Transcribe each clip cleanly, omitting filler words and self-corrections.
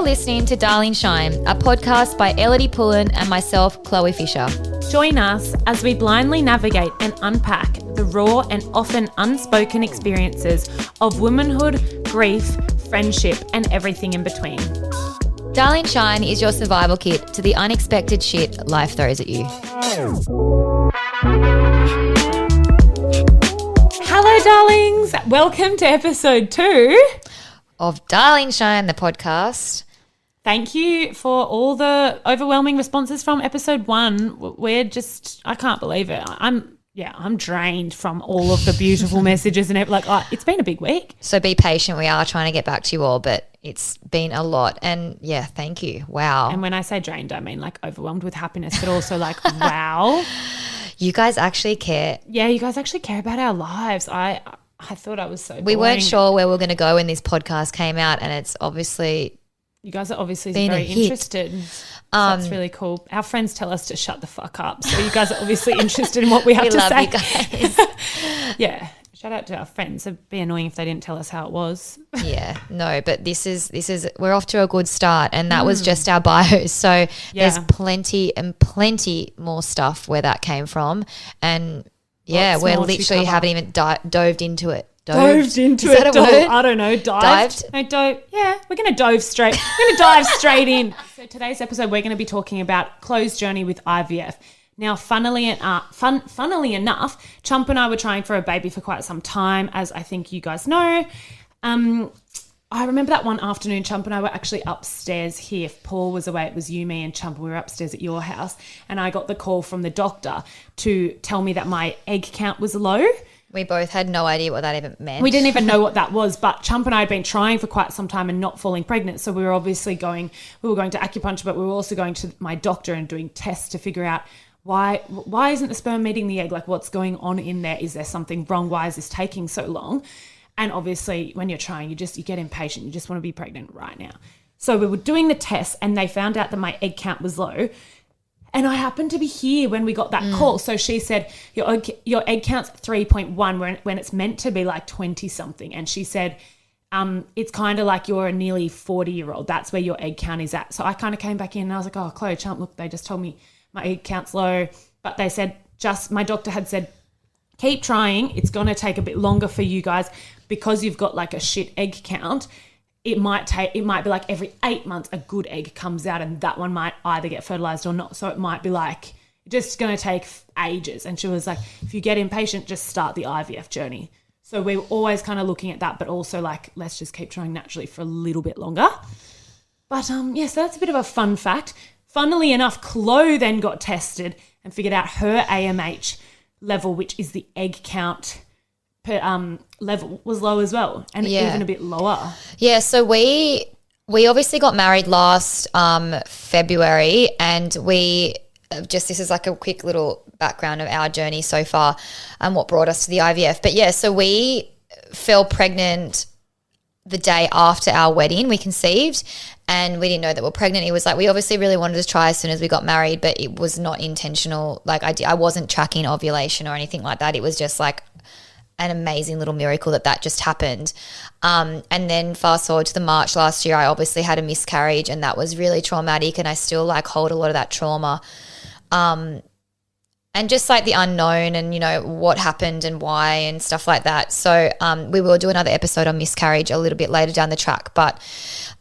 listening to Darling Shine, a podcast by Elodie Pullen and myself, Chloe Fisher. Join us as we blindly navigate and unpack the raw and often unspoken experiences of womanhood, grief, friendship, and everything in between. Darling Shine is your survival kit to the unexpected shit life throws at you. Hello, darlings. Welcome to episode 2 of Darling Shine, the podcast. Thank you for all the overwhelming responses from episode 1. I can't believe it. I'm drained from all of the beautiful messages and it's been a big week. So be patient. We are trying to get back to you all, but it's been a lot. And yeah, thank you. Wow. And when I say drained, I mean like overwhelmed with happiness, but also like, wow. You guys actually care. Yeah, you guys actually care about our lives. I thought I was so boring. We weren't sure where we were going to go when this podcast came out, and it's obviously you guys are obviously very interested. So that's really cool. Our friends tell us to shut the fuck up. So you guys are obviously interested in what we have to say. We love you guys. Yeah. Shout out to our friends. It'd be annoying if they didn't tell us how it was. Yeah, no, but this is we're off to a good start, and that was just our bio. So there's plenty more stuff where that came from, and we're literally haven't even dove into it. Doved into it. Is that a word? I don't know. Dived? No, dove. Yeah, we're going to dive straight. We're going to dive straight in. So today's episode, we're going to be talking about Chloe's journey with IVF. Now, funnily enough, Chump and I were trying for a baby for quite some time, as I think you guys know. I remember that one afternoon, Chump and I were actually upstairs here. If Paul was away, it was you, me and Chump. We were upstairs at your house, and I got the call from the doctor to tell me that my egg count was low. We both had no idea what that even meant. We didn't even know what that was, but Chump and I had been trying for quite some time and not falling pregnant. So we were obviously going to acupuncture, but we were also going to my doctor and doing tests to figure out why isn't the sperm meeting the egg? Like, what's going on in there? Is there something wrong? Why is this taking so long? And obviously when you're trying, you get impatient. You just want to be pregnant right now. So we were doing the tests and they found out that my egg count was low. And I happened to be here when we got that call. So she said, your egg count's 3.1 when it's meant to be like 20 something. And she said, it's kind of like you're a nearly 40-year-old. That's where your egg count is at. So I kind of came back in and I was like, oh, Chloe, Chump, look, they just told me my egg count's low. But they said, my doctor had said, keep trying. It's going to take a bit longer for you guys because you've got like a shit egg count. It might be like every 8 months a good egg comes out, and that one might either get fertilized or not. So it might be like just going to take ages. And she was like, if you get impatient, just start the IVF journey. So we were always kind of looking at that, but also like, let's just keep trying naturally for a little bit longer. But so that's a bit of a fun fact. Funnily enough, Chloe then got tested and figured out her AMH level, which is the egg count per level, was low as well, and even a bit lower. Yeah, so we obviously got married last February, and we this is like a quick little background of our journey so far and what brought us to the IVF. But yeah, so we fell pregnant the day after our wedding. We conceived and we didn't know that we were pregnant. It was like we obviously really wanted to try as soon as we got married, but it was not intentional. Like I wasn't tracking ovulation or anything like that. It was just like an amazing little miracle that just happened. And then fast forward to the March last year, I obviously had a miscarriage, and that was really traumatic, and I still like hold a lot of that trauma. And just like the unknown and, you know, what happened and why and stuff like that. So we will do another episode on miscarriage a little bit later down the track. But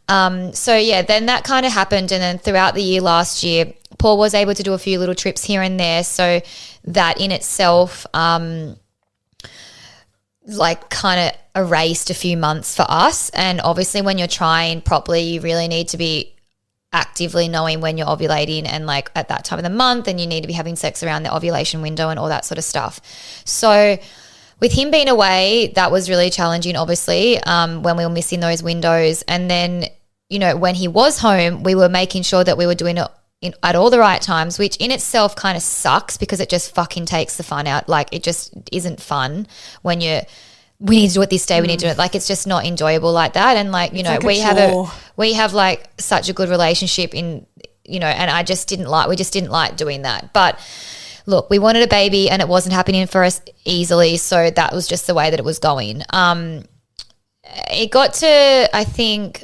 then that kind of happened. And then throughout the year last year, Paul was able to do a few little trips here and there. So that in itself like kind of erased a few months for us. And obviously when you're trying properly, you really need to be actively knowing when you're ovulating and like at that time of the month, and you need to be having sex around the ovulation window and all that sort of stuff. So with him being away, that was really challenging, obviously, when we were missing those windows. And then, you know, when he was home, we were making sure that we were doing it at all the right times, which in itself kind of sucks because it just fucking takes the fun out. Like it just isn't fun when we need to do it this day, we need to do it. Like it's just not enjoyable like that. And like, you know, like we have like such a good relationship in, you know, and we just didn't like doing that. But look, we wanted a baby and it wasn't happening for us easily. So that was just the way that it was going. It got to, I think,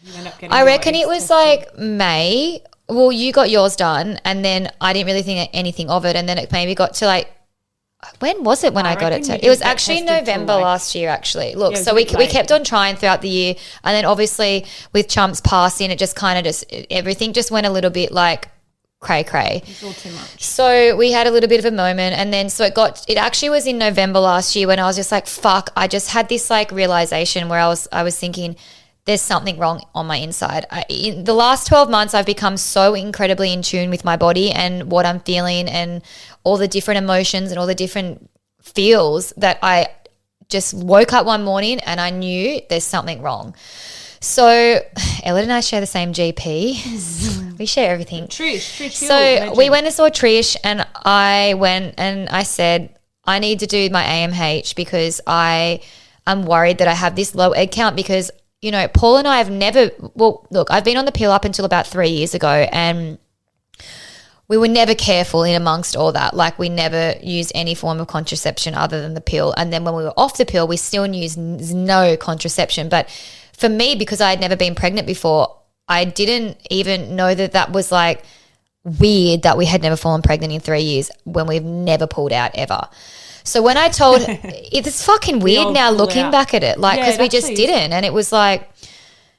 You end up getting I your reckon eggs it was tested. like May. Well, you got yours done, and then I didn't really think anything of it, and then it maybe got to like, when was it when I got it? reckon you It was didn't get actually tested till, November like- last year, actually. Look, Yeah, it was so a we bit we late. kept on trying throughout the year, and then obviously with Chump's passing, it just kind of just everything just went a little bit like cray. It's all too much. So we had a little bit of a moment, and then so it actually was in November last year when I was just like, fuck, I just had this like realization where I was thinking there's something wrong on my inside. In the last 12 months, I've become so incredibly in tune with my body and what I'm feeling and all the different emotions and all the different feels that I just woke up one morning and I knew there's something wrong. So Ellen and I share the same GP. We share everything. Trish Hill, So legend. we went and saw Trish, and I went and I said, I need to do my AMH because I am worried that I have this low egg count because, you know, Paul and I have never, well, look, I've been on the pill up until about 3 years ago, and we were never careful in amongst all that. Like, we never used any form of contraception other than the pill. And then when we were off the pill, we still used no contraception. But for me, because I had never been pregnant before, I didn't even know that that was like weird that we had never fallen pregnant in 3 years when we've never pulled out ever. So when I told, it's fucking weird all now pull looking out. back at it, like, Yeah, because it we just actually is. didn't. And it was like,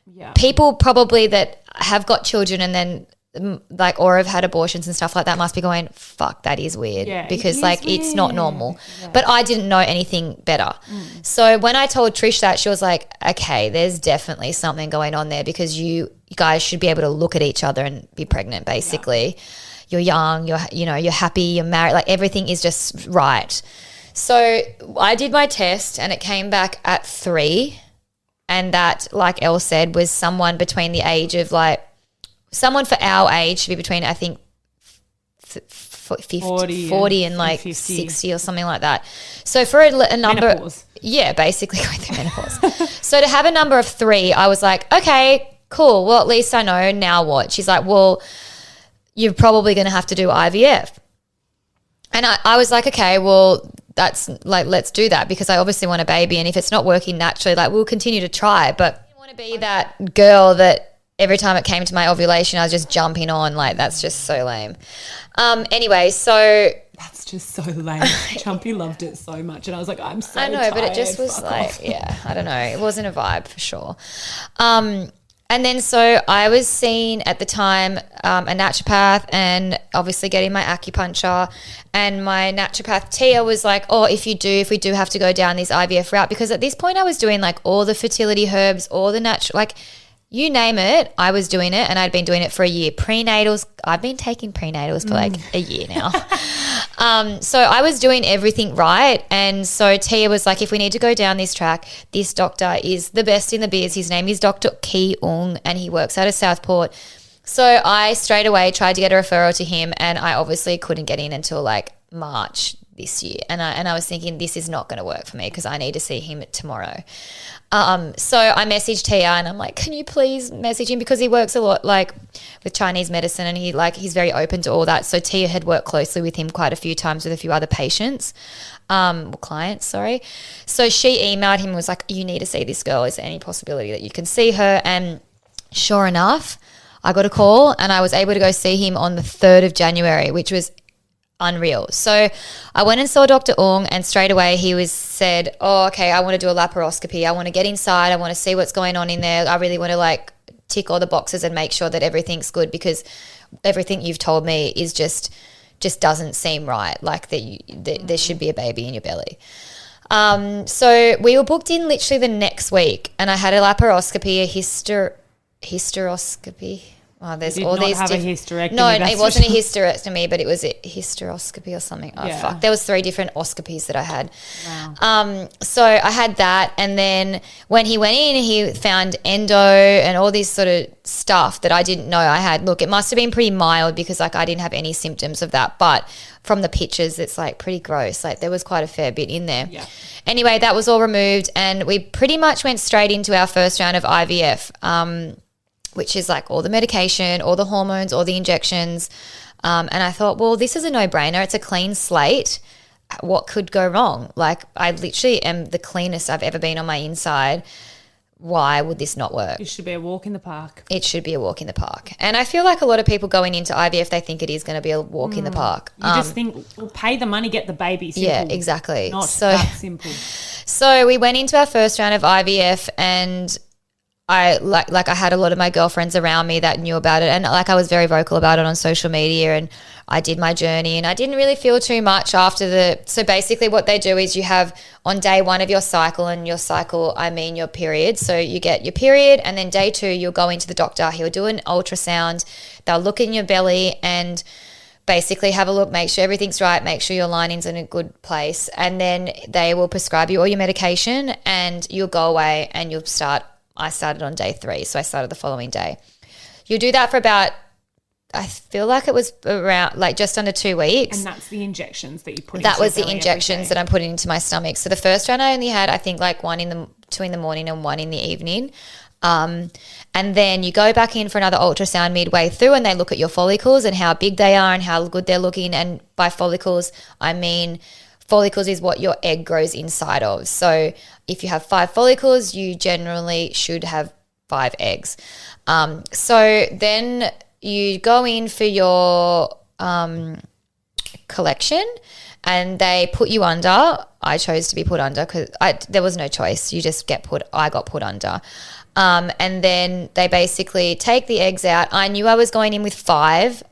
Yeah. people probably that have got children and then like or have had abortions and stuff like that must be going, fuck, that is weird. Yeah, it because is like it's not weird. normal. But I didn't know anything better. So when I told Trish that, she was like, okay, there's definitely something going on there because you guys should be able to look at each other and be pregnant basically. You're young, you're happy, you're married, like everything is just right. So I did my test and it came back at 3. And that, like Elle said, was someone between the age of like, someone for our age should be between, I think, 40 and like 50. 60 or something like that. So for a number, Menopause. yeah, basically going through menopause. So to have a number of 3, I was like, okay, cool. Well, at least I know now what. She's like, well, you're probably going to have to do IVF. And I was like, okay, well, that's like, let's do that because I obviously want a baby. And if it's not working naturally, like we'll continue to try. But I didn't want to be that girl that every time it came to my ovulation, I was just jumping on. Like, that's just so lame. Anyway, so That's just so lame. Chumpy loved it so much. And I was like, I'm so I know, but it tired, just was fuck like, off. yeah, I don't know. It wasn't a vibe for sure. And then so I was seeing at the time a naturopath and obviously getting my acupuncture, and my naturopath Tia was like, oh, if we do have to go down this IVF route, because at this point I was doing like all the fertility herbs, all the natural, like you name it, I was doing it, and I'd been doing it for a year. Prenatals, I've been taking prenatals for like a year now. So I was doing everything right. And so Tia was like, if we need to go down this track, this doctor is the best in the biz. His name is Dr. Ki Ung, and he works out of Southport. So I straight away tried to get a referral to him, and I obviously couldn't get in until like March this year. And I was thinking, this is not going to work for me because I need to see him tomorrow. So I messaged Tia and I'm like, can you please message him, because he works a lot like with Chinese medicine, and he's very open to all that. So Tia had worked closely with him quite a few times with a few other patients, clients, sorry. So she emailed him and was like, you need to see this girl. Is there any possibility that you can see her? And sure enough, I got a call and I was able to go see him on the 3rd of January, which was unreal. So I went and saw Dr. Ung, and straight away he said, oh, okay, I want to do a laparoscopy. I want to get inside. I want to see what's going on in there. I really want to like tick all the boxes and make sure that everything's good, because everything you've told me is just doesn't seem right. Like there should be a baby in your belly. So we were booked in literally the next week, and I had a laparoscopy, a hysteroscopy. Oh, there's Did all not these have a different. hysterectomy, No, that's it for wasn't a sure. hysterectomy, but it was a hysteroscopy or something. Oh Yeah. fuck! There was 3 different oscopies that I had. Wow. So I had that, and then when he went in, he found endo and all this sort of stuff that I didn't know I had. Look, it must have been pretty mild because like I didn't have any symptoms of that, but from the pictures, it's like pretty gross. Like there was quite a fair bit in there. Yeah. Anyway, that was all removed, and we pretty much went straight into our first round of IVF. Which is like all the medication, all the hormones, all the injections. And I thought, well, this is a no-brainer. It's a clean slate. What could go wrong? Like I literally am the cleanest I've ever been on my inside. why would this not work? It should be a walk in the park. It should be a walk in the park. And I feel like a lot of people going into IVF, they think it is going to be a walk in the park. You just think, well, pay the money, get the baby. Simple. Yeah, exactly. Not that simple. So we went into our first round of IVF, and I like I had a lot of my girlfriends around me that knew about it, and like I was very vocal about it on social media, and I did my journey, and I didn't really feel too much after so basically what they do is you have on day 1 of your cycle, and your cycle, I mean your period. So you get your period, and then day 2, you'll go into the doctor. He'll do an ultrasound. They'll look in your belly and basically have a look, make sure everything's right, make sure your lining's in a good place. And then they will prescribe you all your medication, and you'll go away and you'll start. I started on day 3, so I started the following day. You'll do that for about, I feel like it was around like just under 2 weeks. And that's the injections that you put That was the injections that I'm putting into my stomach. So the first round I only had, I think, like 2 in the morning and 1 in the evening. And then you go back in for another ultrasound midway through, and they look at your follicles and how big they are and how good they're looking. And by follicles, I mean follicles is what your egg grows inside of. So if you have 5 follicles, you generally should have 5 eggs. So then you go in for your collection, and they put you under. I chose to be put under because there was no choice. You just I got put under. And then they basically take the eggs out. I knew I was going in with 5.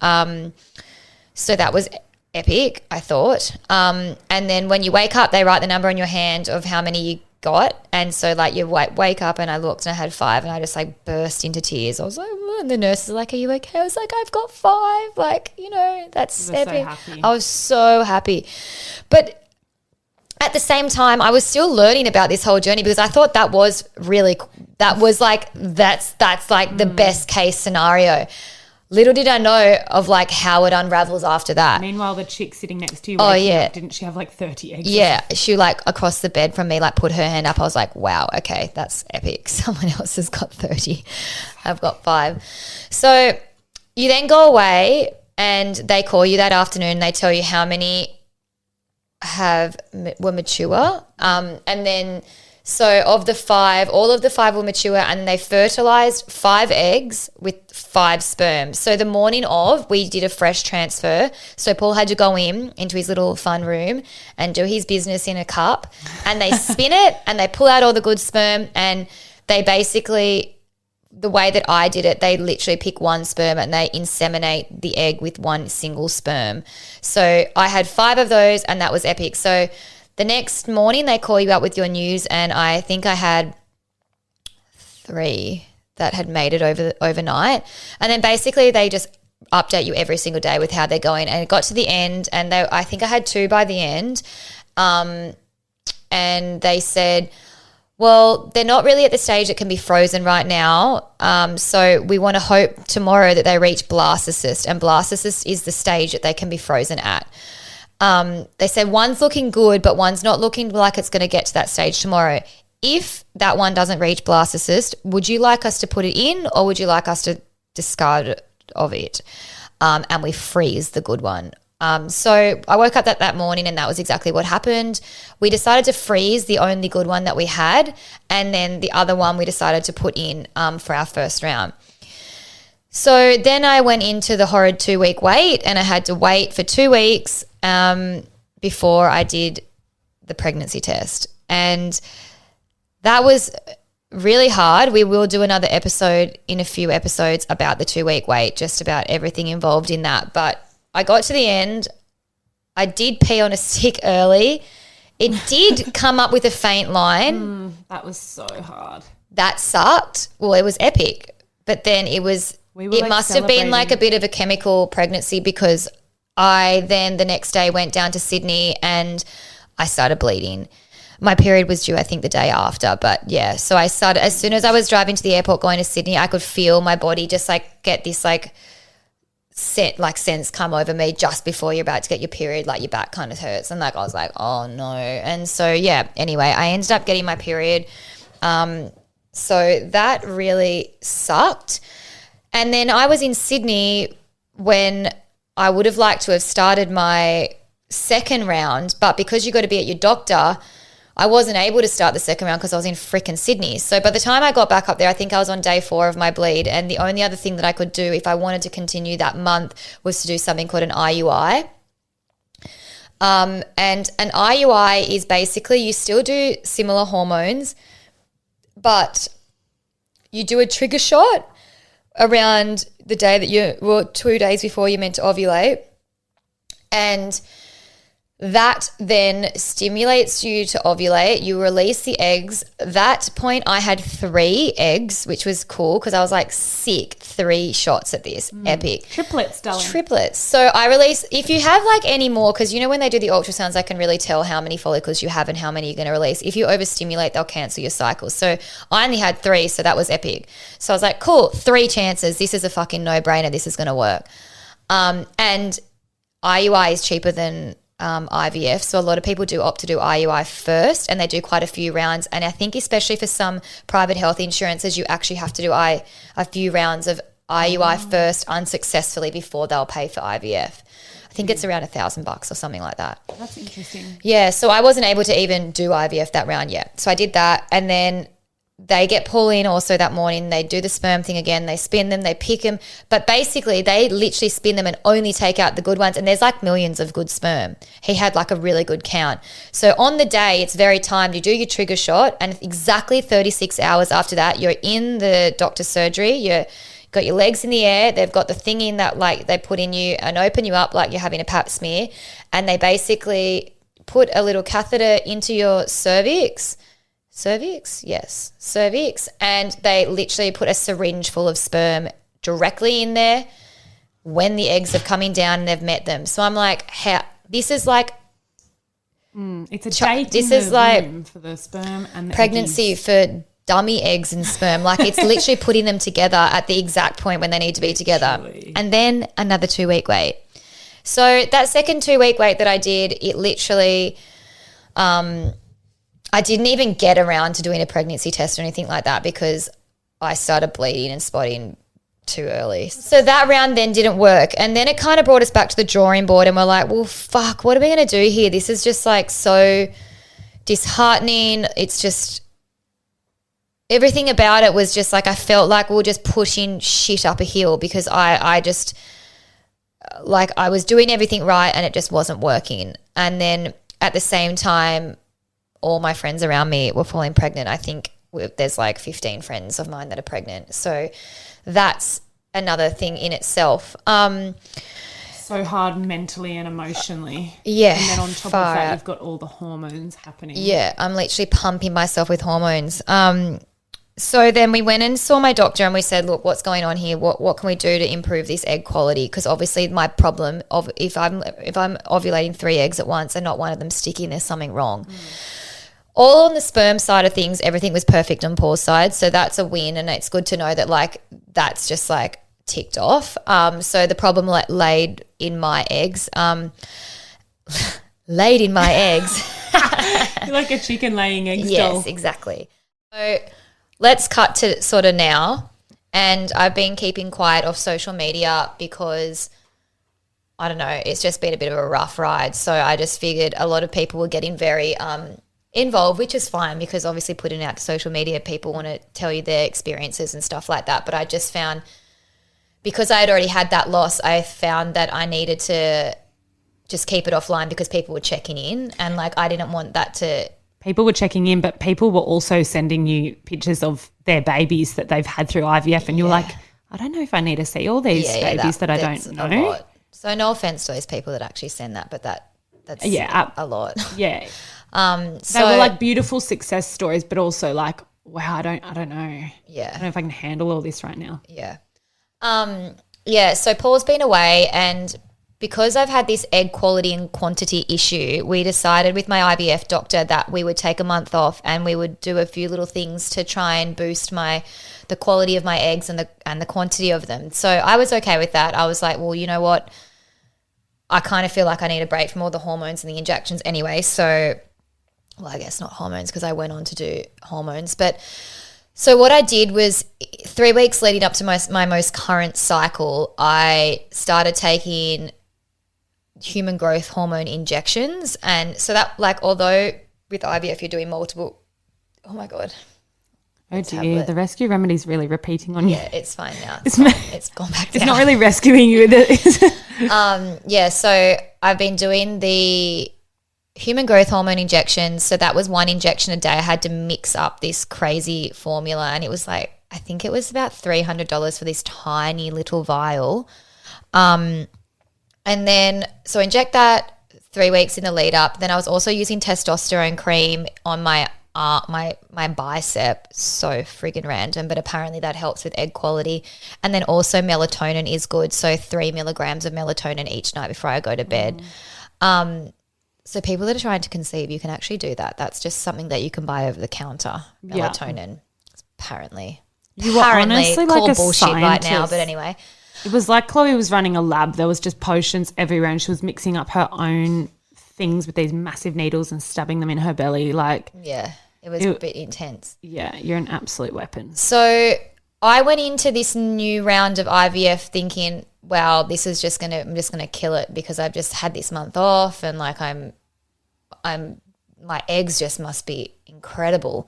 So that was epic, I thought. And then when you wake up, they write the number on your hand of how many you got. And so like you wake up, and I looked and I had 5, and I just like burst into tears. I was like, oh, and the nurses are like, are you okay? I was like, I've got 5. Like, that's epic. So I was so happy. But at the same time, I was still learning about this whole journey, because I thought that's like the best case scenario. Little did I know of like how it unravels after that. Meanwhile, the chick sitting next to you, didn't she have like 30 eggs? Yeah, she like across the bed from me, like put her hand up. I was like, wow, okay, that's epic. Someone else has got 30. I've got 5. So you then go away, and they call you that afternoon. They tell you how many were mature, and then. So of the 5, all of the 5 were mature, and they fertilized 5 eggs with 5 sperm. So the morning of, we did a fresh transfer. So Paul had to go into his little fun room and do his business in a cup, and they spin it and they pull out all the good sperm, and they basically, the way that I did it, they literally pick 1 sperm and they inseminate the egg with 1 single sperm. So I had 5 of those, and that was epic. So the next morning, they call you up with your news, and I think I had 3 that had made it overnight. And then basically they just update you every single day with how they're going. And it got to the end, and I think I had 2 by the end. And they said, well, they're not really at the stage that can be frozen right now. So we want to hope tomorrow that they reach blastocyst, and blastocyst is the stage that they can be frozen at. They said one's looking good, but one's not looking like it's going to get to that stage tomorrow. If that one doesn't reach blastocyst, would you like us to put it in, or would you like us to discard of it? And we freeze the good one. So I woke up that morning, and that was exactly what happened. We decided to freeze the only good one that we had, and then the other one we decided to put in for our first round. So then I went into the horrid 2-week wait, and I had to wait for 2 weeks before I did the pregnancy test. And that was really hard. We will do another episode in a few episodes about the 2-week wait, just about everything involved in that. But I got to the end. I did pee on a stick early. It did come up with a faint line. That was so hard. That sucked. Well, it was epic. But then it must have been like a bit of a chemical pregnancy, because I then the next day went down to Sydney and I started bleeding. My period was due, I think, the day after. But yeah, so I started, as soon as I was driving to the airport going to Sydney, I could feel my body just like get this like sense come over me just before you're about to get your period, like your back kind of hurts. And like I was like, oh no. And so yeah, anyway, I ended up getting my period. So that really sucked. And then I was in Sydney when I would have liked to have started my second round, but because you got to be at your doctor, I wasn't able to start the second round because I was in freaking Sydney. So by the time I got back up there, I think I was on day 4 of my bleed. And the only other thing that I could do if I wanted to continue that month was to do something called an IUI. And an IUI is basically you still do similar hormones, but you do a trigger shot around the day that 2 days before you're meant to ovulate. And that then stimulates you to ovulate. You release the eggs. That point, I had 3 eggs, which was cool because I was like sick. 3 shots at this. Epic. Triplets, darling. Triplets. So I release, if you have like any more, because you know when they do the ultrasounds, they can really tell how many follicles you have and how many you're going to release. If you overstimulate, they'll cancel your cycle. So I only had 3, so that was epic. So I was like, cool, 3 chances. This is a fucking no-brainer. This is going to work. And IUI is cheaper than IVF. So a lot of people do opt to do IUI first, and they do quite a few rounds. And I think especially for some private health insurances, you actually have to do a few rounds of IUI first unsuccessfully before they'll pay for IVF. I think it's around $1,000 or something like that. That's interesting. Yeah, so I wasn't able to even do IVF that round yet. So I did that, and then they get pull in also that morning. They do the sperm thing again. They spin them, they pick them. But basically, they literally spin them and only take out the good ones. And there's like millions of good sperm. He had like a really good count. So on the day, it's very timed. You do your trigger shot, and exactly 36 hours after that, you're in the doctor's surgery. You've got your legs in the air. They've got the thing in that like they put in you and open you up like you're having a pap smear. And they basically put a little catheter into your cervix. Cervix, and they literally put a syringe full of sperm directly in there when the eggs are coming down and they've met them. So I'm like, this is like it's a date. This in is the like womb for the sperm and the pregnancy eggies. for dummy eggs and sperm. Like it's literally putting them together at the exact point when they need to be together. Literally. And then another 2-week wait. So that second 2-week wait that I did, it literally I didn't even get around to doing a pregnancy test or anything like that because I started bleeding and spotting too early. So that round then didn't work. And then it kind of brought us back to the drawing board, and we're like, well, fuck, what are we going to do here? This is just like so disheartening. It's just everything about it was just like I felt like we were just pushing shit up a hill because I just like I was doing everything right and it just wasn't working. And then at the same time, all my friends around me were falling pregnant. I think there's like 15 friends of mine that are pregnant. So that's another thing in itself. So hard mentally and emotionally. Yeah. And then on top of that, you've got all the hormones happening. Yeah, I'm literally pumping myself with hormones. So then we went and saw my doctor and we said, look, what's going on here? What can we do to improve this egg quality? Because obviously my problem of if I'm ovulating 3 eggs at once and not one of them sticking, there's something wrong. All on the sperm side of things, everything was perfect on Paul's side. So that's a win, and it's good to know that like that's just like ticked off. So the problem laid in my eggs. Laid in my eggs. You're like a chicken laying eggs doll. Yes, exactly. So let's cut to sort of now. And I've been keeping quiet off social media because I don't know, it's just been a bit of a rough ride. So I just figured a lot of people were getting very involved, which is fine because obviously putting it out to social media, people want to tell you their experiences and stuff like that. But I just found because I had already had that loss, I found that I needed to just keep it offline because people were checking in, and like I didn't want that to. People were checking in, but people were also sending you pictures of their babies that they've had through IVF, and you're like, I don't know if I need to see all these babies that I don't know. A lot. So no offense to those people that actually send that, but that's a lot. Yeah. So they were like beautiful success stories, but also like, wow, I don't know. Yeah. I don't know if I can handle all this right now. Yeah. So Paul's been away, and because I've had this egg quality and quantity issue, we decided with my IVF doctor that we would take a month off and we would do a few little things to try and boost the quality of my eggs and the quantity of them. So I was okay with that. I was like, well, you know what? I kind of feel like I need a break from all the hormones and the injections anyway. So, well, I guess not hormones because I went on to do hormones. But so what I did was 3 weeks leading up to my most current cycle, I started taking human growth hormone injections. And so that, like, although with IVF, you're doing multiple. Oh my God. Oh dear, the rescue remedy's really repeating on you. Yeah, it's fine now. It's gone back down. It's not really rescuing you. Yeah, so I've been doing the human growth hormone injections. So that was one injection a day. I had to mix up this crazy formula, and it was like, I think it was about $300 for this tiny little vial. And then, so inject that 3 weeks in the lead up. Then I was also using testosterone cream on my bicep. So friggin' random, but apparently that helps with egg quality. And then also melatonin is good. So 3 milligrams of melatonin each night before I go to bed. So people that are trying to conceive, you can actually do that. That's just something that you can buy over the counter. Melatonin, apparently. You were honestly like a bullshit scientist right now, but anyway. It was like Chloe was running a lab. There was just potions everywhere, and she was mixing up her own things with these massive needles and stabbing them in her belly. Like, yeah, it was a bit intense. Yeah, you're an absolute weapon. So I went into this new round of IVF thinking, wow, I'm just gonna kill it because I've just had this month off, and like my eggs just must be incredible.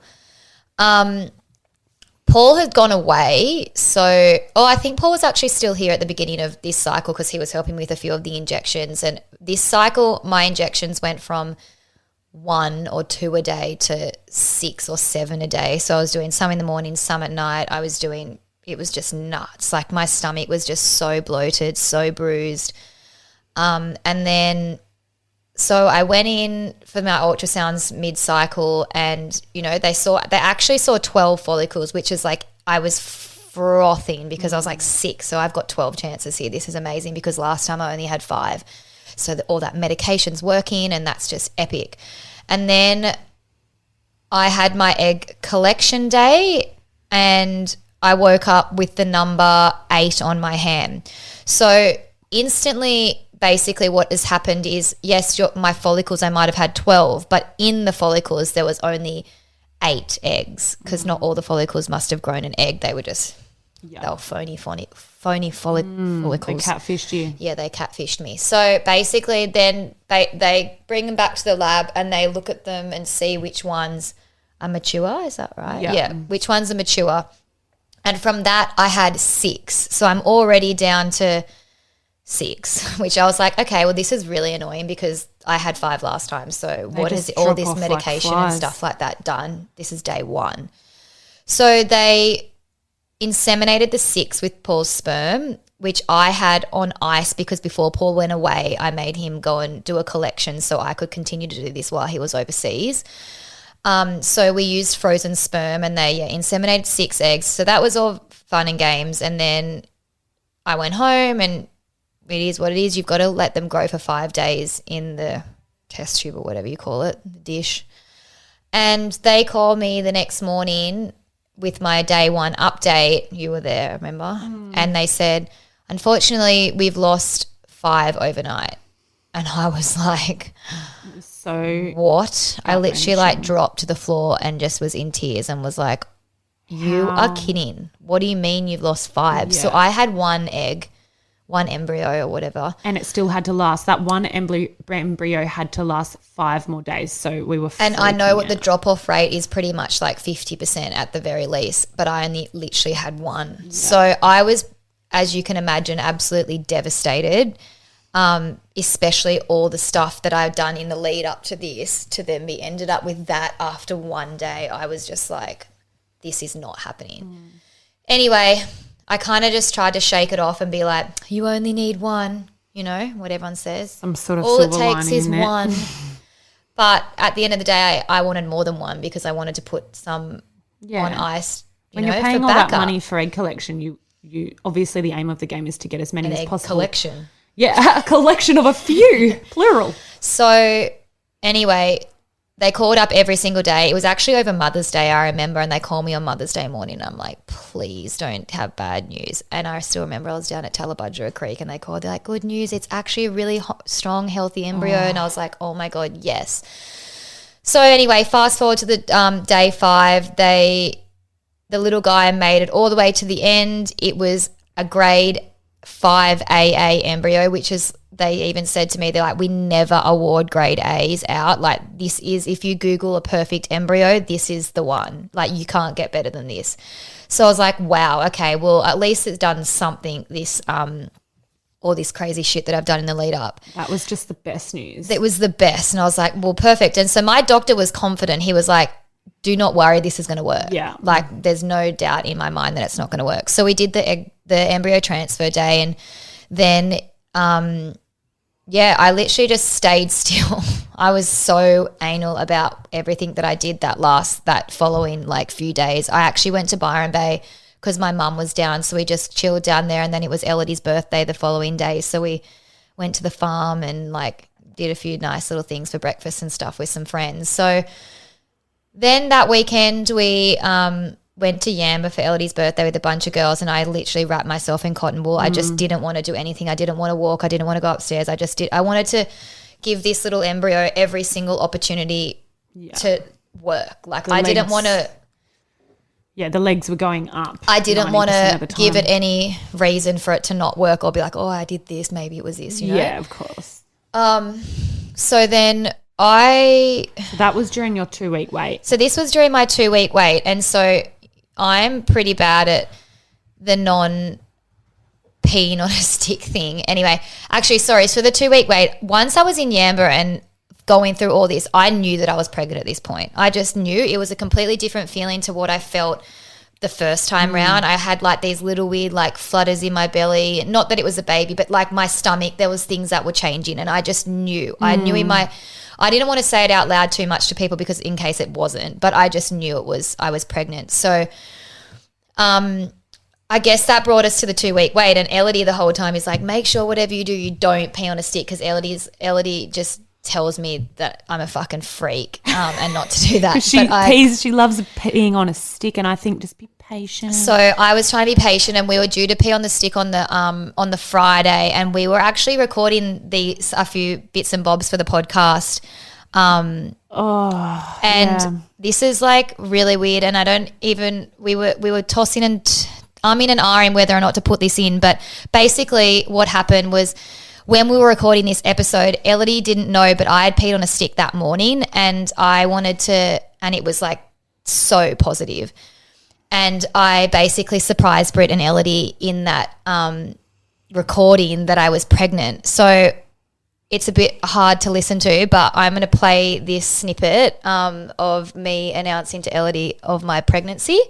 Paul had gone away, I think Paul was actually still here at the beginning of this cycle because he was helping with a few of the injections. And this cycle, my injections went from 1 or 2 a day to 6 or 7 a day. So I was doing some in the morning, some at night. It was just nuts. Like my stomach was just so bloated, so bruised. And then, so I went in for my ultrasounds mid-cycle, and, you know, they actually saw 12 follicles, which is like, I was frothing because I was like 6. So I've got 12 chances here. This is amazing because last time I only had 5. So all that medication's working, and that's just epic. And then I had my egg collection day, and I woke up with the number 8 on my hand. So instantly, basically what has happened is, yes, my follicles, I might have had 12, but in the follicles there was only 8 eggs because not all the follicles must have grown an egg. They were just, they were phony follicles. They catfished you. Yeah, they catfished me. So basically then they bring them back to the lab and they look at them and see which ones are mature. Is that right? Yeah. Which ones are mature. And from that I had 6. So I'm already down to 6, which I was like, okay, well, this is really annoying because I had 5 last time. So what has all this medication and stuff like that done? This is day 1. So they inseminated the 6 with Paul's sperm, which I had on ice because before Paul went away, I made him go and do a collection so I could continue to do this while he was overseas. So we used frozen sperm, and they inseminated 6 eggs. So that was all fun and games. And then I went home, and it is what it is. You've got to let them grow for 5 days in the test tube or whatever you call it, the dish. And they called me the next morning with my day 1 update. You were there, remember? And they said, unfortunately, we've lost 5 overnight. And I was like, so what? I literally dropped to the floor and just was in tears and was like, you are kidding. What do you mean you've lost 5? Yeah. So I had 1 egg, 1 embryo or whatever. And it still had to last. That 1 embryo had to last 5 more days. So we were And I know what the drop-off rate is, pretty much like 50% at the very least, but I only literally had 1. Yeah. So I was, as you can imagine, absolutely devastated, especially all the stuff that I've done in the lead up to this, to then be ended up with that after 1 day. I was just like, this is not happening. Anyway, I kind of just tried to shake it off and be like, you only need 1, you know, what everyone says. Some sort of all it silver takes is lining in it. 1. But at the end of the day, I wanted more than 1 because I wanted to put some on ice, when you're paying all that money for egg collection, you obviously the aim of the game is to get as many as possible. Collection. Yeah, a collection of a few, plural. So anyway, they called up every single day. It was actually over Mother's Day, I remember, and they called me on Mother's Day morning. I'm like, please don't have bad news. And I still remember I was down at Tallabudgera Creek and they called. They're like, good news, it's actually a really strong, healthy embryo. And I was like, oh my God, yes. So anyway, fast forward to the day 5, the little guy made it all the way to the end. It was a grade 5 AA embryo, which is they even said to me, they're like, we never award grade A's out. Like, this is, if you Google a perfect embryo, this is the one. Like, you can't get better than this. So I was like, wow, okay, well, at least it's done something, this all this crazy shit that I've done in the lead up. That was just the best news. It was the best. And I was like, well, perfect. And so my doctor was confident. He was like, do not worry, this is going to work. Yeah. Like, there's no doubt in my mind that it's not going to work. So we did the embryo transfer day, and then, I literally just stayed still. I was so anal about everything that I did that following like few days. I actually went to Byron Bay because my mum was down. So we just chilled down there, and then it was Elodie's birthday the following day. So we went to the farm and like did a few nice little things for breakfast and stuff with some friends. So then that weekend we went to Yamba for Elodie's birthday with a bunch of girls, and I literally wrapped myself in cotton wool. I just didn't want to do anything. I didn't want to walk. I didn't want to go upstairs. I wanted to give this little embryo every single opportunity to work. Like, I didn't want to. Yeah, the legs were going up. I didn't want to give it any reason for it to not work, or be like, oh, I did this, maybe it was this, you know? Yeah, of course. So then that was during your 2-week wait. So this was during my 2-week wait, and so I'm pretty bad at the non-peeing on a stick thing. Anyway, actually, sorry, so the 2-week wait, once I was in Yamba and going through all this, I knew that I was pregnant at this point. I just knew. It was a completely different feeling to what I felt the first time round. I had like these little weird like flutters in my belly. Not that it was a baby, but like my stomach, there was things that were changing, and I just knew. I knew I didn't want to say it out loud too much to people because in case it wasn't, but I just knew I was pregnant. So I guess that brought us to the 2-week wait, and Elodie the whole time is like, make sure whatever you do, you don't pee on a stick, because Elodie just tells me that I'm a fucking freak and not to do that. She loves peeing on a stick, and I think just be patient. So I was trying to be patient, and we were due to pee on the stick on the Friday, and we were actually recording a few bits and bobs for the podcast. This is like really weird, and we were tossing and umming and ahhing whether or not to put this in, but basically what happened was, when we were recording this episode, Elodie didn't know, but I had peed on a stick that morning, and I wanted to, and it was like so positive. And I basically surprised Britt and Elodie in that recording that I was pregnant. So it's a bit hard to listen to, but I'm going to play this snippet of me announcing to Elodie of my pregnancy.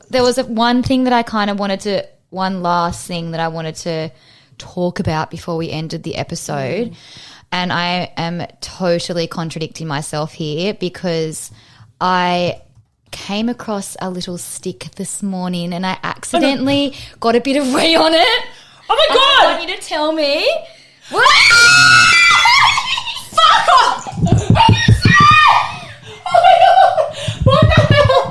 There was one thing that I kind of wanted to, one last thing that I wanted to talk about before we ended the episode. And I am totally contradicting myself here, because I came across a little stick this morning and I accidentally got a bit of wee on it. Oh my God! I want you to tell me. What? Fuck off! What did you say? Oh my God! What the hell?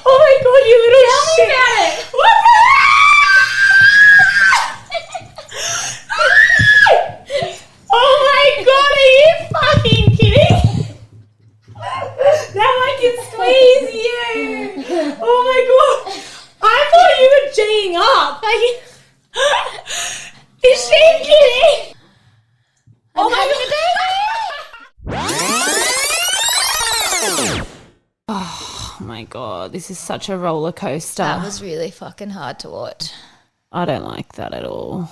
Oh my God, you little shit! Tell me about it. What the Oh my God, are you fucking kidding? Now I can squeeze you. Oh my God. I thought you were G'ing up. Is she kidding? Oh my God. Oh my God, this is such a roller coaster. That was really fucking hard to watch. I don't like that at all.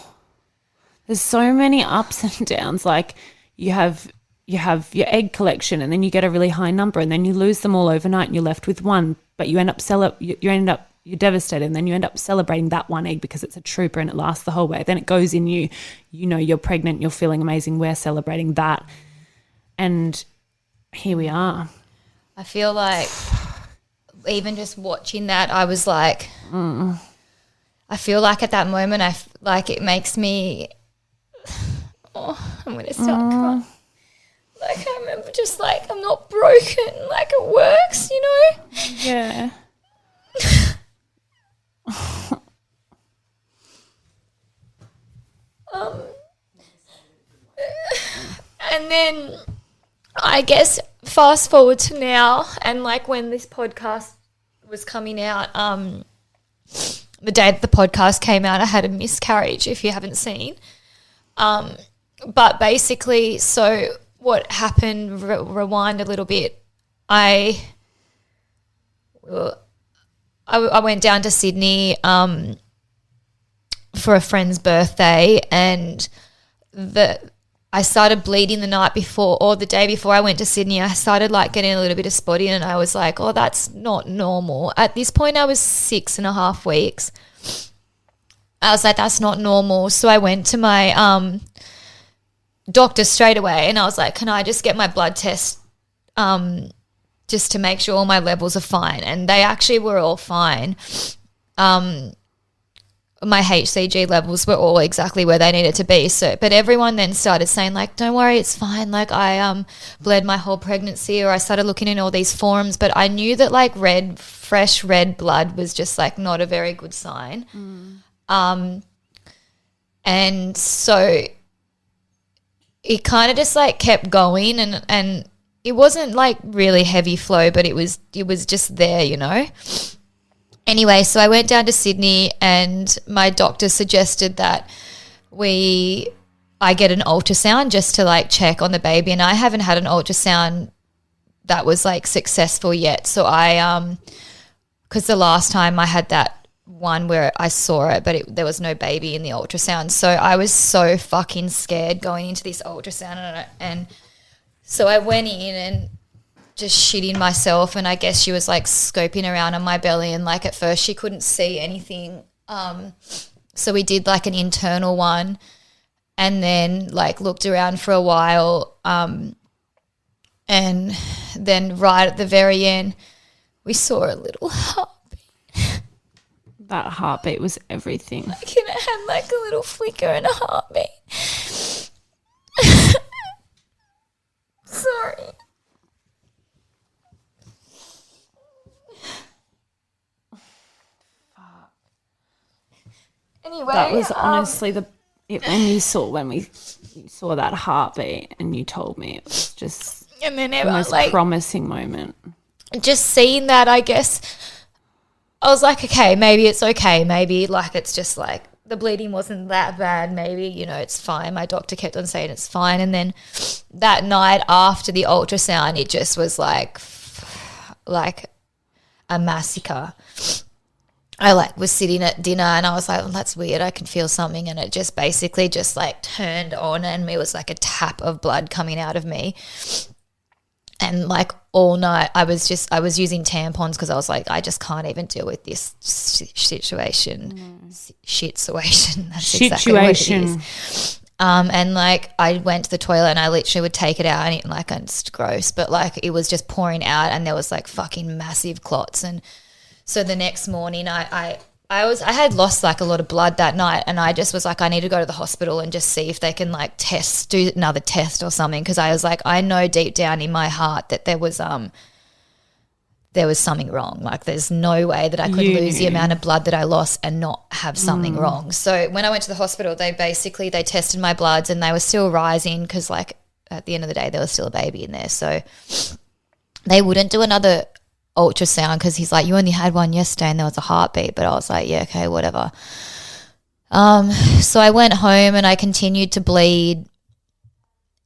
There's so many ups and downs. Like you have your egg collection, and then you get a really high number, and then you lose them all overnight, and you're left with one. But you end up you're devastated, and then you end up celebrating that one egg because it's a trooper and it lasts the whole way. Then it goes in you. You know you're pregnant. You're feeling amazing. We're celebrating that, and here we are. I feel like even just watching that, I was like, I feel like at that moment, it makes me. Oh, I'm going to start crying. Like, I remember just like, I'm not broken. Like, it works, you know? Yeah. And then I guess fast forward to now, and like when this podcast was coming out, the day that the podcast came out, I had a miscarriage, if you haven't seen. But basically, so what happened, rewind a little bit, I went down to Sydney for a friend's birthday, and I started bleeding the night before, or the day before I went to Sydney. I started like getting a little bit of spotting, and I was like, oh, that's not normal. At this point, I was 6.5 weeks. I was like, that's not normal. So I went to my doctor straight away, and I was like, can I just get my blood test just to make sure all my levels are fine? And they actually were all fine. My HCG levels were all exactly where they needed to be. So, but everyone then started saying like, don't worry, it's fine. Like I bled my whole pregnancy, or I started looking in all these forums, but I knew that like fresh red blood was just like not a very good sign. And so it kind of just like kept going, and it wasn't like really heavy flow, but it was just there, you know. Anyway, so I went down to Sydney, and my doctor suggested that I get an ultrasound just to like check on the baby, and I haven't had an ultrasound that was like successful yet. So because the last time I had that one where I saw it, but there was no baby in the ultrasound. So I was so fucking scared going into this ultrasound, and so I went in and just shitting myself, and I guess she was like scoping around on my belly, and like at first she couldn't see anything. So we did like an internal one, and then like looked around for a while, and then right at the very end we saw a little heartbeat. That heartbeat was everything. Like, and it had like a little flicker and a heartbeat. Sorry. Anyway, that was honestly when you saw that heartbeat, and you told me, it was just and then the most like promising moment. Just seeing that, I guess I was like, okay, maybe it's okay. Maybe like it's just like the bleeding wasn't that bad. Maybe, you know, it's fine. My doctor kept on saying it's fine. And then that night after the ultrasound, it just was like a massacre. I like was sitting at dinner, and I was like, well, that's weird. I can feel something. And it just basically just like turned on, and it was like a tap of blood coming out of me. And like all night I was using tampons, because I was like, I just can't even deal with this situation. Situation. That's exactly what it is. And like I went to the toilet, and I literally would take it out, and it's gross, but like it was just pouring out, and there was like fucking massive clots. And so the next morning I had lost like a lot of blood that night, and I just was like, I need to go to the hospital and just see if they can like do another test or something, because I was like, I know deep down in my heart that there was something wrong. Like there's no way that I could lose the amount of blood that I lost and not have something wrong. So when I went to the hospital, they tested my bloods, and they were still rising, because like at the end of the day there was still a baby in there. So they wouldn't do another ultrasound, because he's like, you only had one yesterday and there was a heartbeat. But I was like, yeah, okay, whatever. So I went home, and I continued to bleed,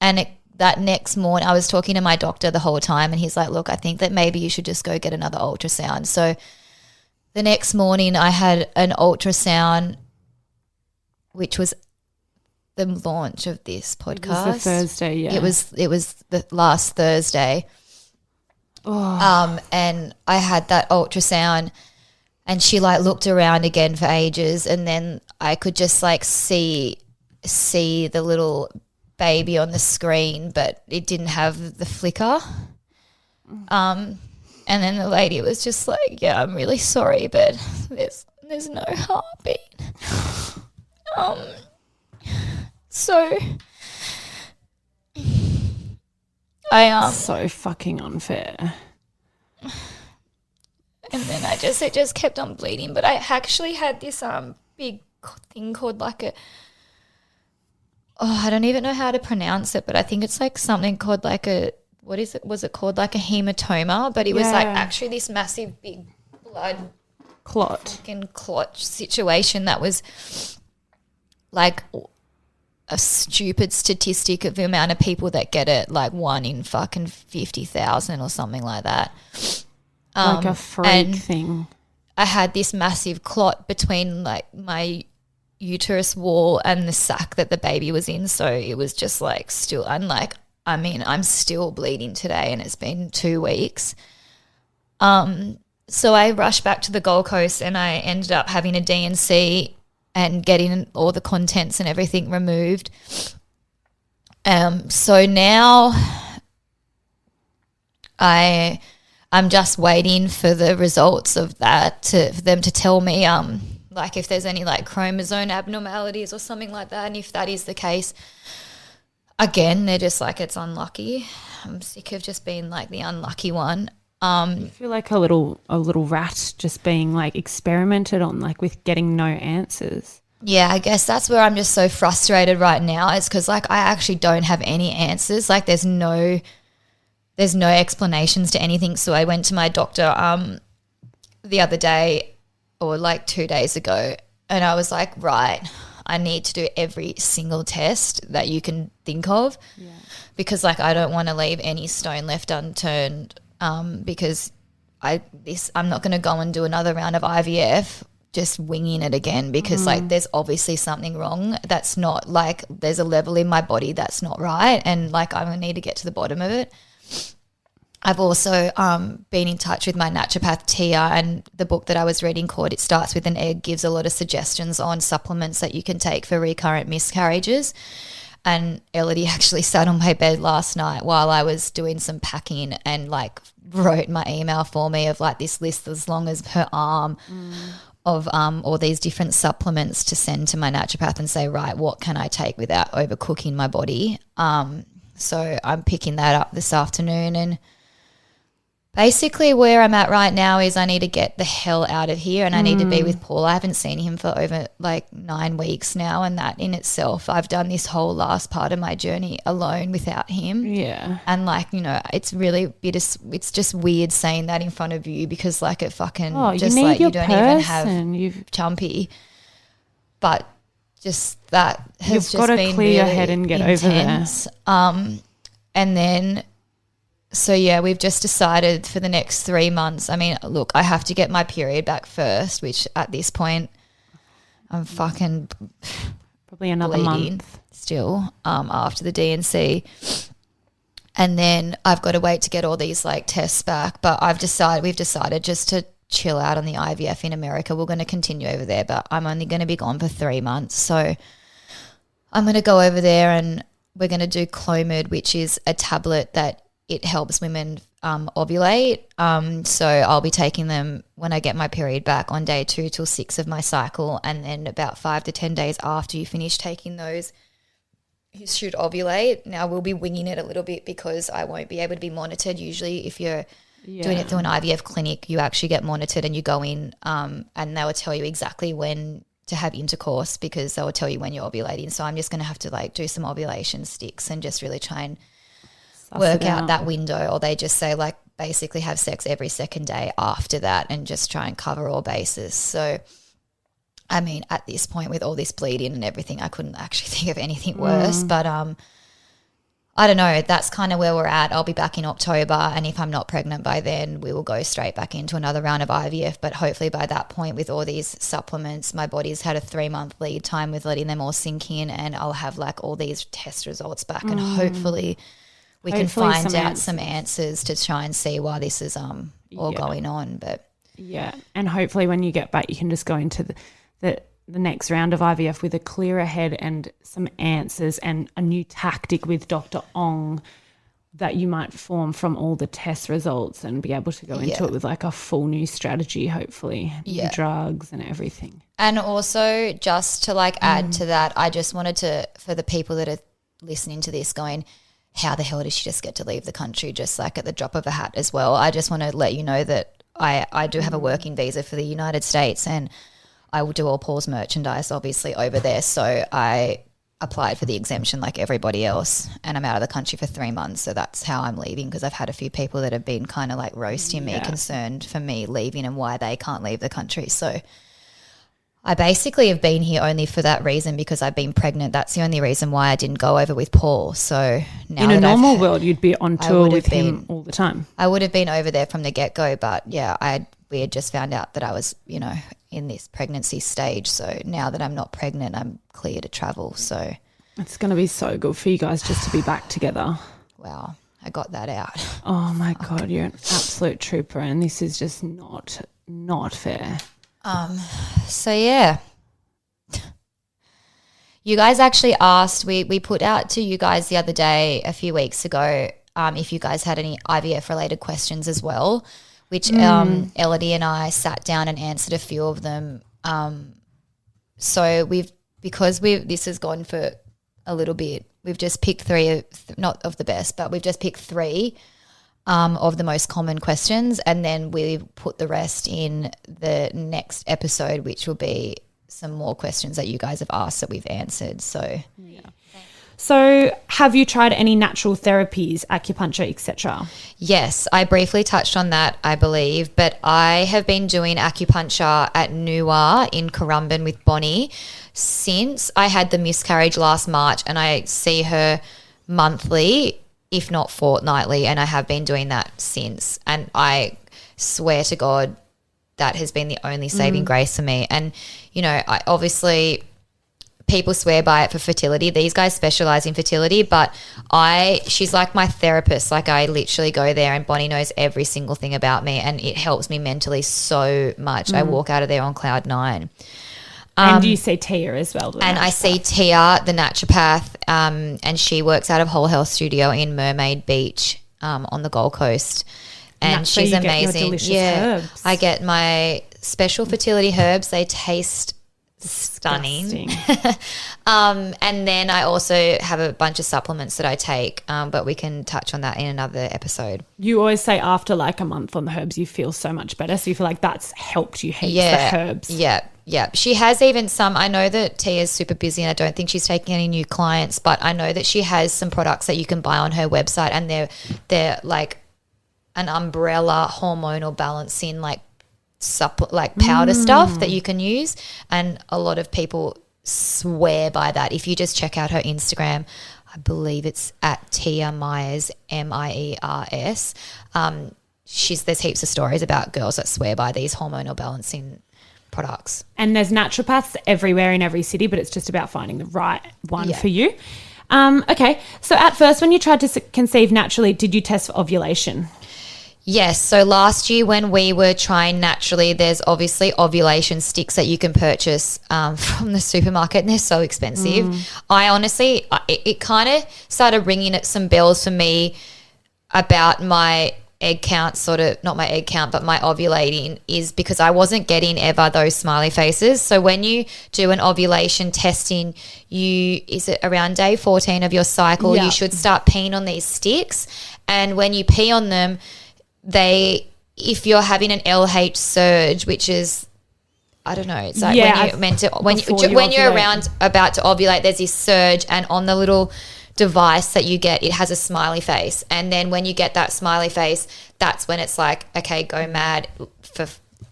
and that next morning I was talking to my doctor the whole time, and he's like, look, I think that maybe you should just go get another ultrasound. So the next morning I had an ultrasound, which was the launch of this podcast. It was the Thursday, yeah. It was the last Thursday. Oh. And I had that ultrasound, and she like looked around again for ages, and then I could just like see the little baby on the screen, but it didn't have the flicker. And then the lady was just like, yeah, I'm really sorry, but there's no heartbeat. So so fucking unfair. And then it just kept on bleeding. But I actually had this big thing called like I don't even know how to pronounce it, but I think it's like something called like what is it? Was it called like a hematoma? But it was like actually this massive big blood clot. fucking clot situation that was like a stupid statistic of the amount of people that get it, like 1 in fucking 50,000 or something like that. Like a freak thing. I had this massive clot between like my uterus wall and the sac that the baby was in. So it was just like still, and like, I mean, I'm still bleeding today and it's been 2 weeks. So I rushed back to the Gold Coast and I ended up having a DNC and getting all the contents and everything removed. So now I'm just waiting for the results of that for them to tell me like if there's any like chromosome abnormalities or something like that. And if that is the case, again, they're just like, it's unlucky. I'm sick of just being like the unlucky one. I feel like a little rat just being like experimented on, like with getting no answers. Yeah, I guess that's where I'm just so frustrated right now. It's because like I actually don't have any answers. Like there's no explanations to anything. So I went to my doctor the other day or like 2 days ago, and I was like, right, I need to do every single test that you can think of, because like I don't want to leave any stone left unturned, because I'm not going to go and do another round of IVF just winging it again, because like there's obviously something wrong. That's not like, there's a level in my body that's not right, and like I'm going to need to get to the bottom of it. I've also been in touch with my naturopath, Tia, and the book that I was reading called It Starts With an Egg gives a lot of suggestions on supplements that you can take for recurrent miscarriages. And Elodie actually sat on my bed last night while I was doing some packing and like wrote my email for me of like this list as long as her arm of all these different supplements to send to my naturopath and say, right, what can I take without overcooking my body? So I'm picking that up this afternoon, and basically where I'm at right now is I need to get the hell out of here, and I need to be with Paul. I haven't seen him for over like 9 weeks now, and that in itself, I've done this whole last part of my journey alone without him. Yeah. And like, you know, it's really it's just weird saying that in front of you, because like it fucking just you like your you don't even have You've Chumpy. But just that has You've just got to been clear really your head and get intense. over there. And then, so yeah, we've just decided for the next 3 months. I mean, look, I have to get my period back first, which at this point I'm fucking Probably another bleeding month. still after the DNC. And then I've got to wait to get all these like tests back. But we've decided just to chill out on the IVF in America. We're going to continue over there, but I'm only going to be gone for 3 months. So I'm going to go over there and we're going to do Clomid, which is a tablet that it helps women ovulate. So I'll be taking them when I get my period back on day 2 till 6 of my cycle. And then about 5 to 10 days after you finish taking those, you should ovulate. Now we'll be winging it a little bit because I won't be able to be monitored. Usually if you're doing it through an IVF clinic, you actually get monitored and you go in and they will tell you exactly when to have intercourse, because they will tell you when you're ovulating. So I'm just going to have to like do some ovulation sticks and just really try and work out that window. Or they just say like basically have sex every second day after that and just try and cover all bases. So I mean, at this point with all this bleeding and everything, I couldn't actually think of anything worse. But I don't know. That's kind of where we're at. I'll be back in October, and if I'm not pregnant by then, we will go straight back into another round of IVF. But hopefully by that point, with all these supplements, my body's had a 3-month lead time with letting them all sink in, and I'll have like all these test results back, and hopefully we can find out some answers to try and see why this is all going on. But yeah, and hopefully when you get back, you can just go into the next round of IVF with a clearer head and some answers and a new tactic with Dr. Ong that you might form from all the test results, and be able to go into it with like a full new strategy, hopefully, new drugs and everything. And also just to like add to that, I just wanted to, for the people that are listening to this going, how the hell does she just get to leave the country just like at the drop of a hat as well? I just want to let you know that I do have a working visa for the United States, and I will do all Paul's merchandise obviously over there. So I applied for the exemption like everybody else, and I'm out of the country for 3 months. So that's how I'm leaving, because I've had a few people that have been kind of like roasting me, concerned for me leaving and why they can't leave the country. So I basically have been here only for that reason, because I've been pregnant. That's the only reason why I didn't go over with Paul. So now in a normal world, you'd be on tour with him all the time. I would have been over there from the get-go, but yeah, we had just found out that I was, in this pregnancy stage. So now that I'm not pregnant, I'm clear to travel. So it's going to be so good for you guys just to be back together. Wow, I got that out. Oh my God, you're an absolute trooper, and this is just not fair. So yeah, you guys actually asked, we put out to you guys the other day, a few weeks ago, if you guys had any IVF related questions as well, which Elodie and I sat down and answered a few of them. So this has gone for a little bit, we've just picked three, not of the best, but we've just picked three of the most common questions, and then we put the rest in the next episode, which will be some more questions that you guys have asked that we've answered. So yeah. So have you tried any natural therapies, acupuncture, etc.? Yes, I briefly touched on that, I believe, but I have been doing acupuncture at Nuwa in Currumbin with Bonnie since I had the miscarriage last March, and I see her monthly, if not fortnightly, and I have been doing that since. And I swear to God, that has been the only saving grace for me. And, I obviously people swear by it for fertility. These guys specialize in fertility, but she's like my therapist. Like, I literally go there and Bonnie knows every single thing about me, and it helps me mentally so much. I walk out of there on cloud 9. And do you see Tia as well? And I see Tia, the naturopath, and she works out of Whole Health Studio in Mermaid Beach on the Gold Coast. And she's amazing. Herbs. I get my special fertility herbs. They taste stunning. And then I also have a bunch of supplements that I take, but we can touch on that in another episode. You always say after like a month on the herbs, you feel so much better. So you feel like that's helped you heaps, the herbs. Yeah. She has even some, I know that Tia's super busy and I don't think she's taking any new clients, but I know that she has some products that you can buy on her website, and they're like an umbrella hormonal balancing powder stuff that you can use, and a lot of people swear by that. If you just check out her Instagram, I believe it's at Tia Myers, Miers. There's heaps of stories about girls that swear by these hormonal balancing products. And there's naturopaths everywhere in every city, but it's just about finding the right one for you. Okay, so at first when you tried to conceive naturally, did you test for ovulation? Yes. So last year when we were trying naturally, there's obviously ovulation sticks that you can purchase from the supermarket, and they're so expensive. I honestly, it kind of started ringing at some bells for me about my egg count, sort of, not my egg count, but my ovulating, is because I wasn't getting ever those smiley faces. So when you do an ovulation testing, is it around day 14 of your cycle, you should start peeing on these sticks. And when you pee on them, if you're having an LH surge, which is, I don't know, it's like when you're about to ovulate, there's this surge, and on the little device that you get, it has a smiley face. And then when you get that smiley face, that's when it's like, okay, go mad for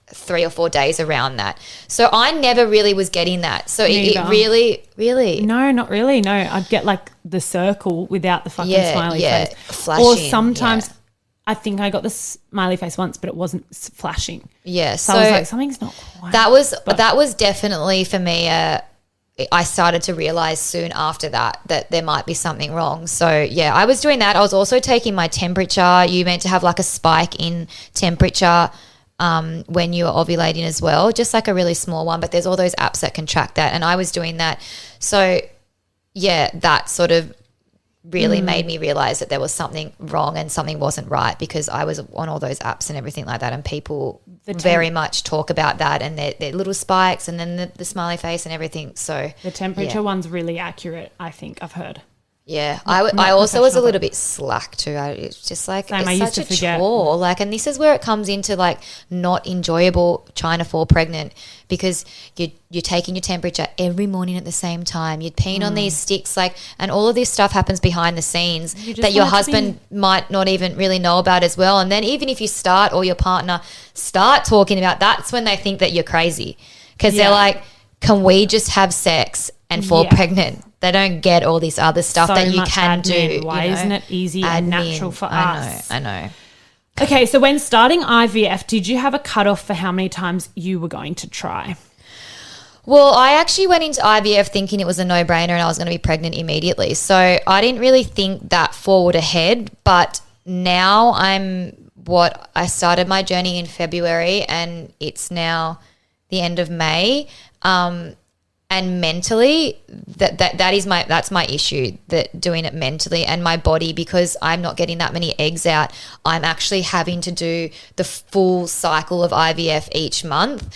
3 or 4 days around that. So I never really was getting that. So it really. No, not really. No, I'd get like the circle without the fucking smiley face. Flashing, or sometimes I think I got the smiley face once, but it wasn't flashing. Yeah. So I was like, something's not quite. That was definitely for me I started to realize soon after that there might be something wrong. So, yeah, I was doing that. I was also taking my temperature. You meant to have like a spike in temperature when you were ovulating as well, just like a really small one. But there's all those apps that can track that, and I was doing that. So, yeah, that sort of really made me realize that there was something wrong and something wasn't right, because I was on all those apps and everything like that, and people very much talk about that and their little spikes and then the smiley face and everything. So the temperature one's really accurate, I think I've heard. Yeah, I also was a little bit slack too. It's just like Same, I it's used such to a forget. chore. Like, and this is where it comes into like not enjoyable trying to fall pregnant because you're taking your temperature every morning at the same time. You're peeing on these sticks, like, and all of this stuff happens behind the scenes just that your want it to husband might not even really know about as well. And then even if you start or your partner start talking about, that's when they think that you're crazy because Yeah. they're like, can we just have sex and fall Yeah. pregnant? They don't get all this other stuff So that you much can admin. do. Why you know? isn't it easy and Admin. natural for I us? know. Okay, so when starting IVF, did you have a cutoff for how many times you were going to try? Well, I actually went into IVF thinking it was a no-brainer and I was going to be pregnant immediately. So I didn't really think that forward ahead. But now I started my journey in February and it's now the end of May. And mentally, that's my issue, that doing it mentally, and my body, because I'm not getting that many eggs out, I'm actually having to do the full cycle of IVF each month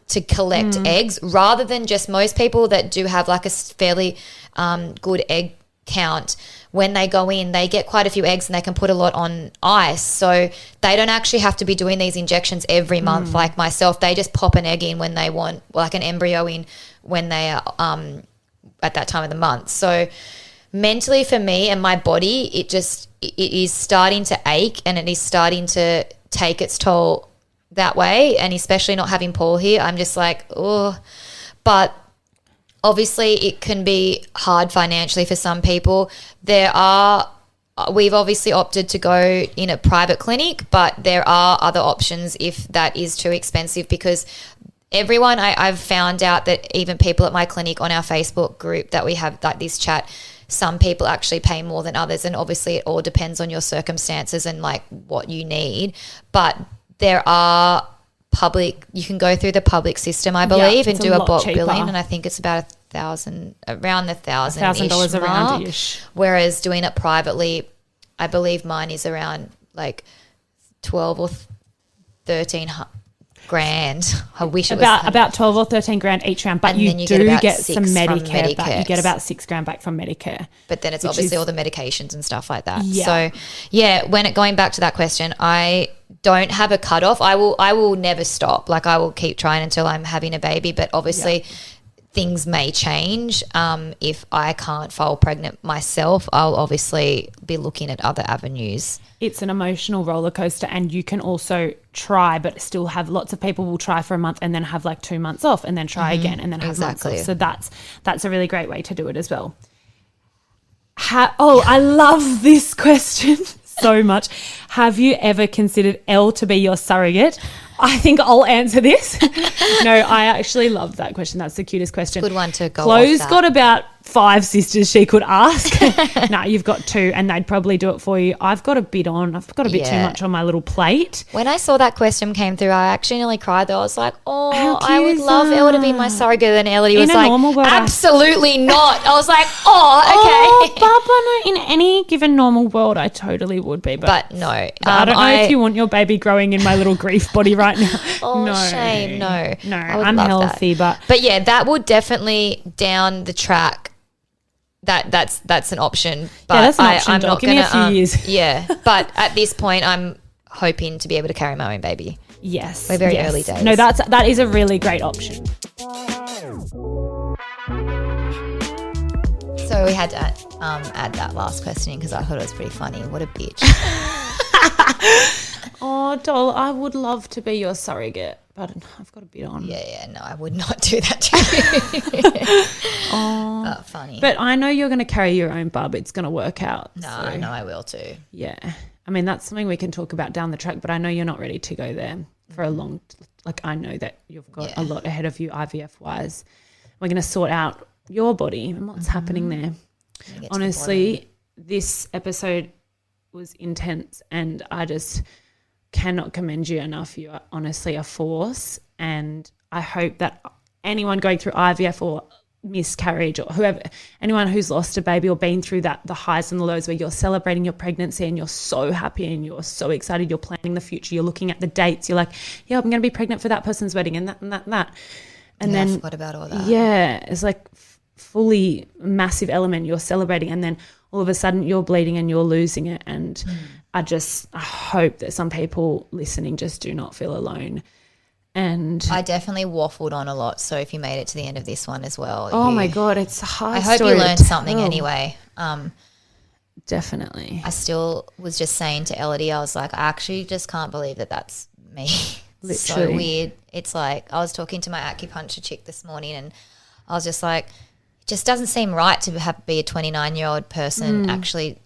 to collect eggs, rather than just most people that do have like a fairly good egg count. When they go in, they get quite a few eggs and they can put a lot on ice. So they don't actually have to be doing these injections every month like myself. They just pop an egg in when they want, like an embryo in when they are at that time of the month. So mentally for me and my body, it is starting to ache and it is starting to take its toll that way. And especially not having Paul here, I'm just like, oh, but obviously it can be hard financially for some people. We've obviously opted to go in a private clinic, but there are other options if that is too expensive, because everyone, I've found out that even people at my clinic on our Facebook group that we have, like this chat, some people actually pay more than others. And obviously it all depends on your circumstances and like what you need. But there are you can go through the public system, I believe, and it's do a a lot bulk cheaper. billing. And I think it's about around the $1,000 $1,000 around mark. ish. Whereas doing it privately, I believe mine is around like 12 or 13 grand. I wish it was About 12 or 13 grand each round, but And you then you do get about get 6 some from Medicare back. You Medicare. get about $6,000 back from Medicare. But then it's which obviously is- all the medications and stuff like that. Yeah. So yeah, going back to that question, I don't have a cutoff. I will never stop. Like I will keep trying until I'm having a baby. But obviously things may change. If I can't fall pregnant myself, I'll obviously be looking at other avenues. It's an emotional roller coaster, and you can also try but still have, lots of people will try for a month and then have like 2 months off and then try again and then have months Exactly. off. So that's a really great way to do it as well. I love this question so much. Have you ever considered Elle to be your surrogate? I think I'll answer this. No, I actually love that question. That's the cutest question. Good one to go Chloe's off that. got about 5 sisters she could ask. No, you've got 2 and they'd probably do it for you. I've got a bit too Yeah. much on my little plate. When I saw that question came through, I actually nearly cried though. I was like, oh, How I would cute is love Elle to be that? my surrogate. And Elodie was a like, normal world, absolutely not. I was like, oh, okay. Oh, Baba, no, in any given normal world, I totally would be. But no. I don't know if you want your baby growing in my little grief body right now. Oh, no. shame. No. No, I would I'm love that. healthy, but But yeah, that would definitely down the track. That's an option. But that's an option, I'm doll. not Give me a gonna, few years. Yeah. But at this point, I'm hoping to be able to carry my own baby. yes. We're very yes. early days. No, that is a really great option. So we had to add that last question in because I thought it was pretty funny. What a bitch. Oh, doll, I would love to be your surrogate, but I've got a bit on. Yeah, no, I would not do that to you. Oh, funny. But I know you're going to carry your own bub. It's going to work out. no, so, I know I will too. yeah. I mean, that's something we can talk about down the track, but I know you're not ready to go there for a long, like I know that you've got a lot ahead of you IVF wise. We're going to sort out your body and what's happening there. Honestly, this episode was intense and I just cannot commend you enough. You are honestly a force, and I hope that anyone going through IVF or miscarriage or whoever, anyone who's lost a baby or been through that, the highs and the lows where you're celebrating your pregnancy and you're so happy and you're so excited, you're planning the future, you're looking at the dates, you're like, yeah, I'm going to be pregnant for that person's wedding and that and that and that. And then I forgot about all that. yeah, it's like fully massive element. You're celebrating, and then all of a sudden you're bleeding and you're losing it. And I hope that some people listening just do not feel alone. And I definitely waffled on a lot. So if you made it to the end of this one as well. Oh my God, it's a hard I hope story you learned something anyway. Definitely. I still was just saying to Elodie, I was like, I actually just can't believe that that's me. Literally. So weird. It's like I was talking to my acupuncture chick this morning and I was just like, it just doesn't seem right to be a 29-year-old person actually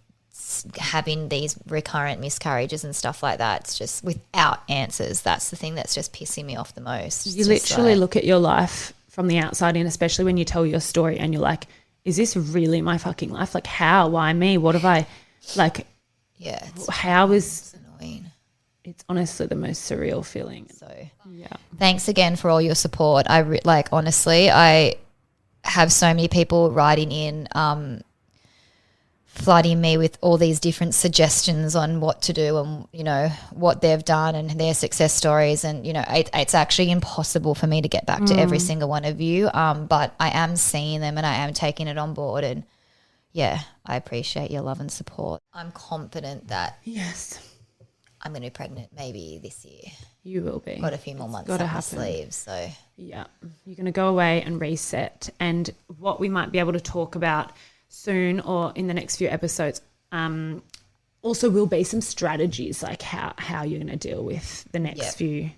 having these recurrent miscarriages and stuff like that. It's just without answers. That's the thing that's just pissing me off the most. You literally look at your life from the outside in, especially when you tell your story and you're like, is this really my fucking life? Like, how? Why me? What have I, like, yeah, it's annoying. It's honestly the most surreal feeling. So yeah. Thanks again for all your support. Honestly, I have so many people writing in, flooding me with all these different suggestions on what to do and, you know, what they've done and their success stories. And, you know, it's actually impossible for me to get back to every single one of you. But I am seeing them and I am taking it on board. And, yeah, I appreciate your love and support. I'm confident that Yes. I'm going to be pregnant maybe this year. You will be. Got a few more months up my sleeves. So, yeah, you're going to go away and reset. And what we might be able to talk about soon or in the next few episodes also will be some strategies, like how you're going to deal with the next few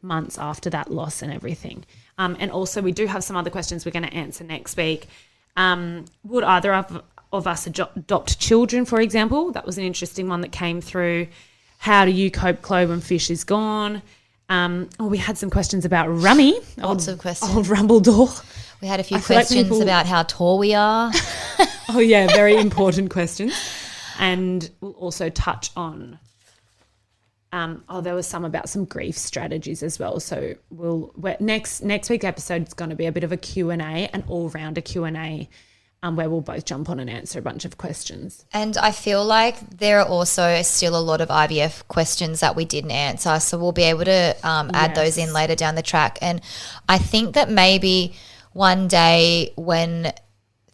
months after that loss and everything. And also we do have some other questions we're going to answer next week. Would either of us adopt children, for example? That was an interesting one that came through. How do you cope, Chloe, when Fish is gone? We had some questions about Rummy. Lots of questions. Old Rumbledore. We had a few questions about how tall we are. Oh, yeah, very important questions. And we'll also touch on, there was some about some grief strategies as well. So next week's episode is going to be a bit of a Q&A, an all-rounder Q&A, where we'll both jump on and answer a bunch of questions. And I feel like there are also still a lot of IVF questions that we didn't answer. So we'll be able to add those in later down the track. And I think that maybe one day when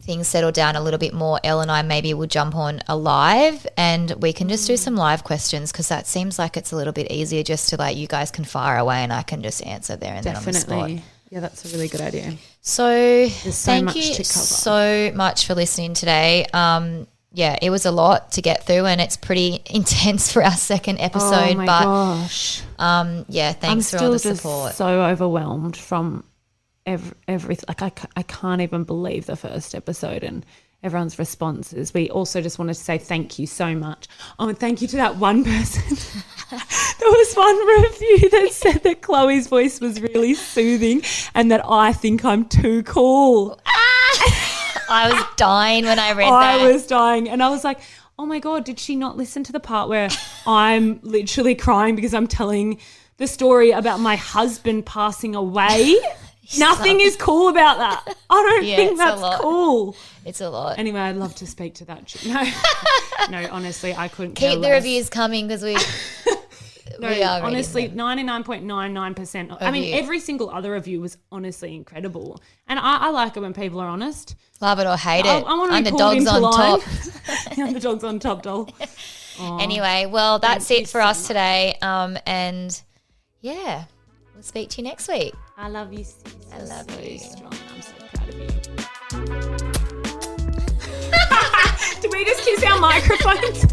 things settle down a little bit more, Elle and I maybe will jump on a live and we can just do some live questions, because that seems like it's a little bit easier just to, like, you guys can fire away and I can just answer there and then on the spot. Yeah, that's a really good idea. So thank you so much for listening today. Yeah, it was a lot to get through and it's pretty intense for our second episode. Oh my gosh. Yeah, thanks for all the support. I'm still just so overwhelmed from everything. Like I can't even believe the first episode and everyone's responses. We also just wanted to say thank you so much. Oh, and thank you to that one person. There was one review that said that Chloe's voice was really soothing and that I think I'm too cool. I was dying when I read that. I was dying and I was like, oh my God, did she not listen to the part where I'm literally crying because I'm telling the story about my husband passing away? Nothing is cool about that. I don't think that's cool. It's a lot. Anyway, I'd love to speak to that. No, honestly, I couldn't keep the reviews coming because we are honestly 99.99%. I mean, every single other review was honestly incredible. And I like it when people are honest. Love it or hate it. I want to be Underdogs on top. The underdogs on top, doll. Oh, anyway, well, that's it for us today. And yeah, we'll speak to you next week. I love you, sis. I love you. Strong. I'm so proud of you. Did we just kiss our microphones?